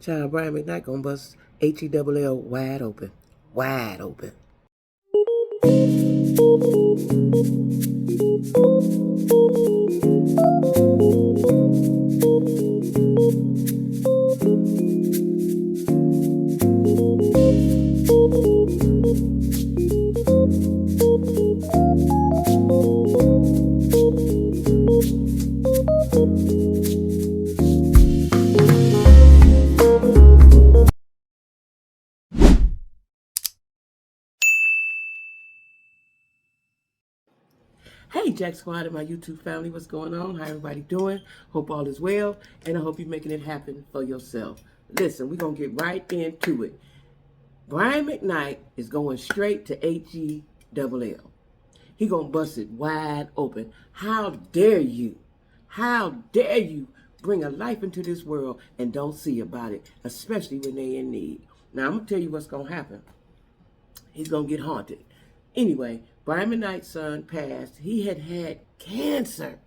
Child, Brian Mcknight gonna bust H-E-double-L wide open. Wide open. Hey, Jack Squad and my YouTube family, what's going on? How everybody doing? Hope all is well, and I hope you're making it happen for yourself. Listen, we're going to get right into it. Brian Mcknight is going straight to H-E-double-L. He going to bust it wide open. How dare you? How dare you bring a life into this world and don't see about it, especially when they're in need? Now, I'm going to tell you what's going to happen. He's going to get haunted. Anyway, Brian Mcknight's son passed. He had cancer.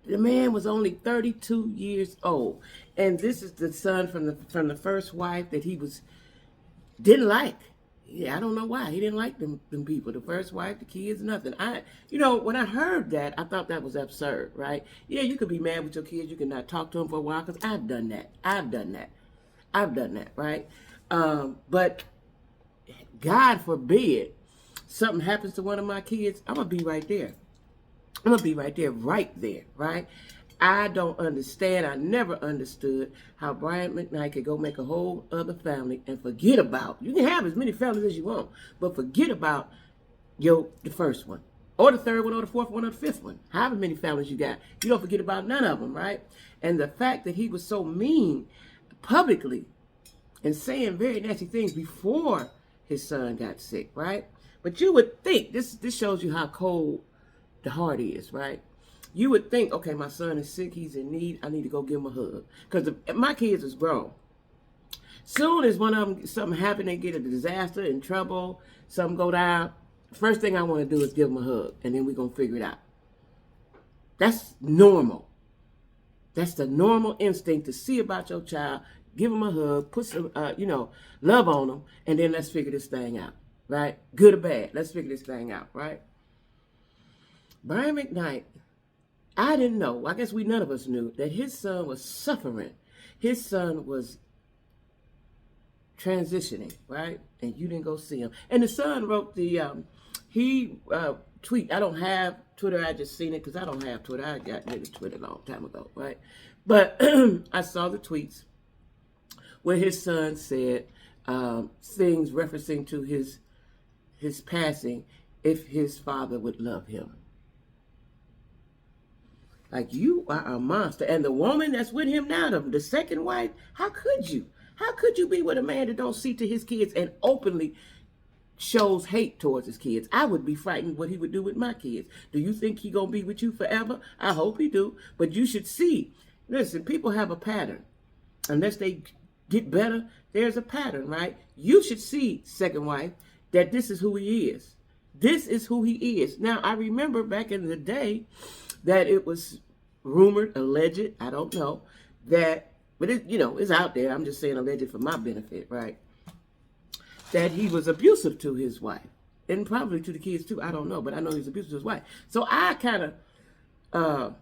The man was only 32 years old. And this is the son from the first wife that he didn't like. Yeah, I don't know why. He didn't like them people. The first wife, the kids, nothing. When I heard that, I thought that was absurd, right? Yeah, you could be mad with your kids. You can not talk to them for a while, because I've done that. I've done that, right? But God forbid something happens to one of my kids, I'm going to be right there. I'm going to be right there, right? I don't understand. I never understood how Brian Mcknight could go make a whole other family and forget about. You can have as many families as you want, but forget about the first one, or the third one, or the fourth one, or the fifth one. However many families you got, you don't forget about none of them, right? And the fact that he was so mean publicly and saying very nasty things before his son got sick, right? But you would think, this shows you how cold the heart is, right? You would think, okay, my son is sick, he's in need, I need to go give him a hug. Because my kids is grown. Soon as one of them, something happen, they get a disaster, in trouble, something go down, first thing I want to do is give them a hug, and then we're going to figure it out. That's normal. That's the normal instinct, to see about your child, give them a hug, put some, love on them, and then let's figure this thing out. Right? Good or bad. Let's figure this thing out, right? Brian Mcknight, I didn't know, I guess none of us knew, that his son was suffering. His son was transitioning, right? And you didn't go see him. And the son wrote tweet. I don't have Twitter, I just seen it because I don't have Twitter. I got rid of Twitter a long time ago, right? But I saw the tweets where his son said things referencing to his passing, if his father would love him. Like, you are a monster. And the woman that's with him now, the second wife, how could you? How could you be with a man that don't see to his kids and openly shows hate towards his kids? I would be frightened what he would do with my kids. Do you think he gonna be with you forever? I hope he do. But you should see. Listen, people have a pattern. Unless they get better, there's a pattern, right? You should see, second wife, that this is who he is. This is who he is. Now, I remember back in the day that it was rumored, alleged, I don't know, but it's out there. I'm just saying alleged for my benefit, right? That he was abusive to his wife, and probably to the kids too. I don't know, but I know he was abusive to his wife. So I kind of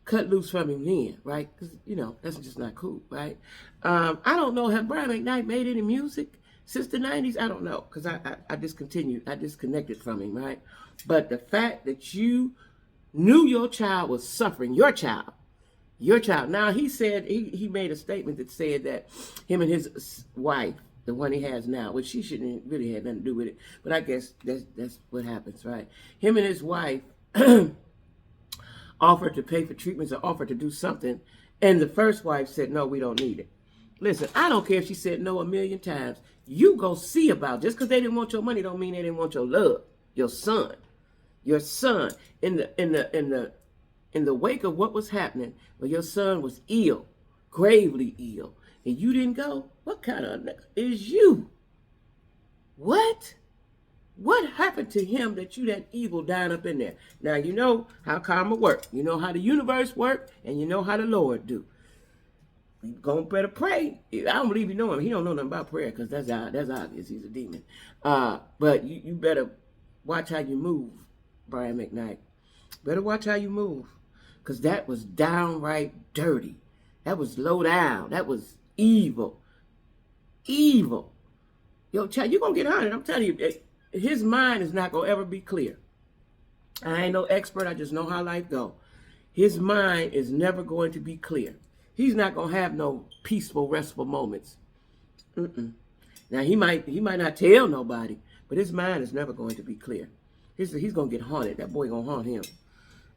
cut loose from him then, right? Because, that's just not cool, right? I don't know, have Brian Mcknight made any music since the 90s? I don't know, because I disconnected from him, right? But the fact that you knew your child was suffering, your child. Now, he said, he made a statement that said that him and his wife, the one he has now, which she shouldn't really have nothing to do with it, but I guess that's what happens, right? Him and his wife offered to pay for treatments or offered to do something, and the first wife said, no, we don't need it. Listen, I don't care if she said no a million times. You go see about it. Just because they didn't want your money don't mean they didn't want your love. Your son. In the wake of what was happening, when your son was ill, gravely ill, and you didn't go, what kind of is you? What? What happened to him that you that evil down up in there? Now, you know how karma works. You know how the universe works, and you know how the Lord do. You gonna better pray. I don't believe you know him. He don't know nothing about prayer because that's obvious. He's a demon. But you better watch how you move, Brian Mcknight. Better watch how you move, because that was downright dirty. That was low down. That was evil. Evil. Yo, child, you're going to get haunted. I'm telling you, his mind is not going to ever be clear. I ain't no expert. I just know how life go. His mind is never going to be clear. He's not going to have no peaceful, restful moments. Now, he might not tell nobody, but his mind is never going to be clear. He's going to get haunted. That boy going to haunt him.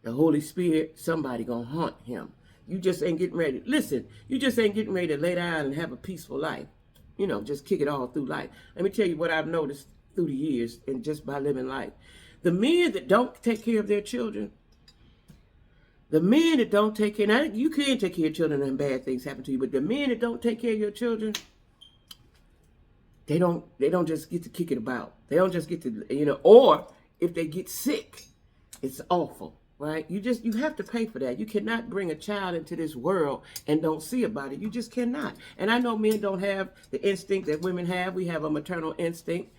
The Holy Spirit, somebody going to haunt him. You just ain't getting ready. Listen, you just ain't getting ready to lay down and have a peaceful life. You know, just kick it all through life. Let me tell you what I've noticed through the years and just by living life. The men that don't take care of their children, the men that don't take care, now you can take care of children and bad things happen to you, but the men that don't take care of your children, they don't just get to kick it about. They don't just get to, or if they get sick, it's awful. Right? You have to pay for that. You cannot bring a child into this world and don't see about it. You just cannot. And I know men don't have the instinct that women have. We have a maternal instinct,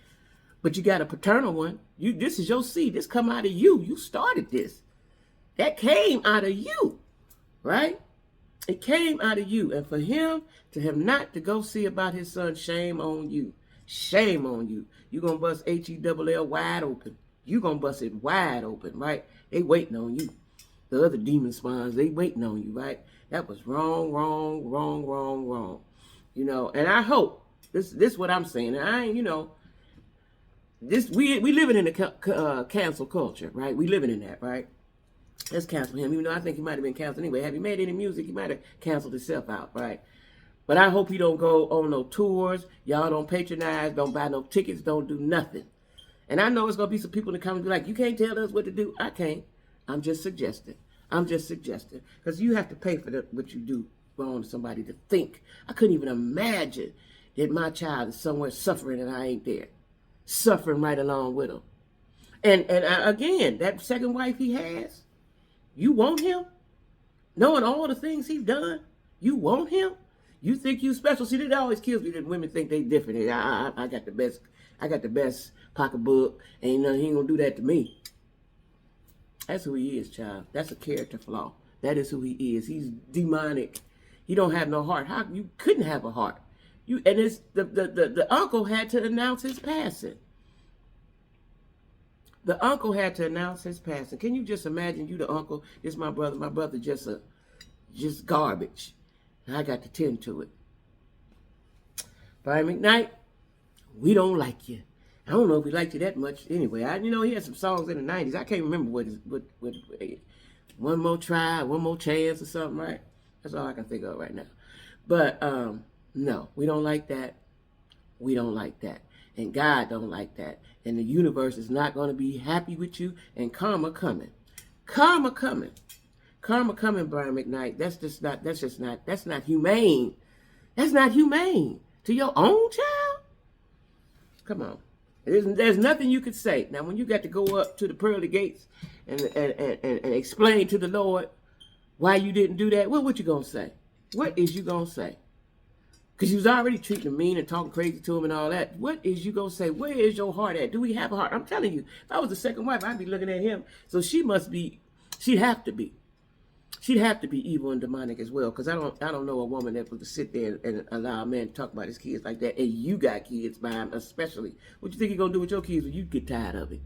but you got a paternal one. This is your seed. This come out of you. You started this. That came out of you, right? It came out of you. And for him to have not to go see about his son, shame on you. Shame on you. You're going to bust Hell wide open. You're going to bust it wide open, right? They waiting on you. The other demon spawns, they waiting on you, right? That was wrong. And I hope, this is what I'm saying. And I ain't, this we living in a cancel culture, right? We living in that, right? Let's cancel him, even though I think he might have been canceled anyway. Have he made any music? He might have canceled himself out, right? But I hope he don't go on no tours. Y'all don't patronize, don't buy no tickets, don't do nothing. And I know it's going to be some people in the comments be like, you can't tell us what to do. I can't. I'm just suggesting. Because you have to pay for what you do wrong to somebody to think. I couldn't even imagine that my child is somewhere suffering and I ain't there. Suffering right along with him. And again, that second wife he has, you want him? Knowing all the things he's done, you want him? You think you special? See, that always kills me that women think they different. I got the best. I got the best pocketbook. Ain't nothing. He ain't gonna do that to me. That's who he is, child. That's a character flaw. That is who he is. He's demonic. He don't have no heart. How you couldn't have a heart? It's the uncle had to announce his passing. The uncle had to announce his passing. Can you just imagine? You the uncle. This my brother. My brother just garbage. And I got to tend to it. Brian Mcknight, we don't like you. I don't know if we liked you that much. Anyway, he had some songs in the 90s. I can't remember what One More Try, One More Chance or something, right? That's all I can think of right now. But, no, we don't like that. We don't like that. And God don't like that. And the universe is not going to be happy with you. And karma coming. Karma coming. Karma coming, Brian Mcknight. That's not humane. That's not humane. To your own child? Come on. There's nothing you could say. Now, when you got to go up to the pearly gates and explain to the Lord why you didn't do that, what you going to say? What is you going to say? Because you was already treating him mean and talking crazy to him and all that. What is you going to say? Where is your heart at? Do we have a heart? I'm telling you, if I was the second wife, I'd be looking at him. So she'd have to be. She'd have to be evil and demonic as well, because I don't know a woman that would sit there and allow a man to talk about his kids like that, and you got kids by him especially. What you think you're going to do with your kids when you get tired of it?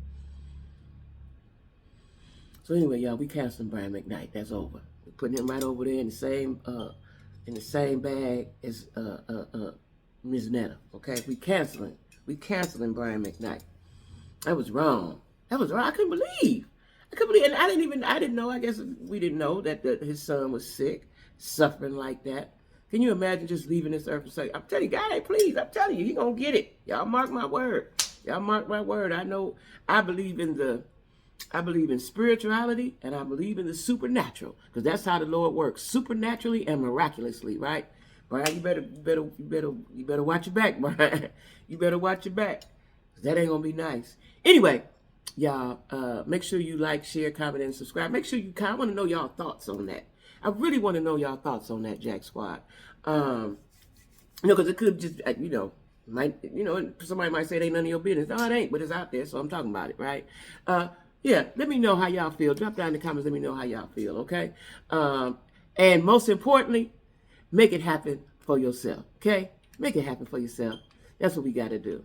So anyway, y'all, we canceling Brian Mcknight. That's over. We're putting him right over there in the same bag as Ms. Netta. Okay, we canceling Brian Mcknight. That was wrong. I couldn't believe. And I didn't know, I guess we didn't know that his son was sick, suffering like that. Can you imagine just leaving this earth and say, I'm telling you, God, hey, please, I'm telling you, he gonna get it. Y'all mark my word. I believe in spirituality, and I believe in the supernatural, because that's how the Lord works, supernaturally and miraculously, right? Brian, you better watch your back, Brian. You better watch your back, because that ain't gonna be nice. Anyway, y'all, make sure you like, share, comment, and subscribe. Make sure I want to know y'all thoughts on that. I really want to know y'all thoughts on that, Jack Squad. Because it could just, somebody might say it ain't none of your business. No, it ain't, but it's out there, so I'm talking about it, right? Yeah, let me know how y'all feel. Drop down in the comments, let me know how y'all feel, okay? And most importantly, make it happen for yourself, okay? Make it happen for yourself. That's what we got to do.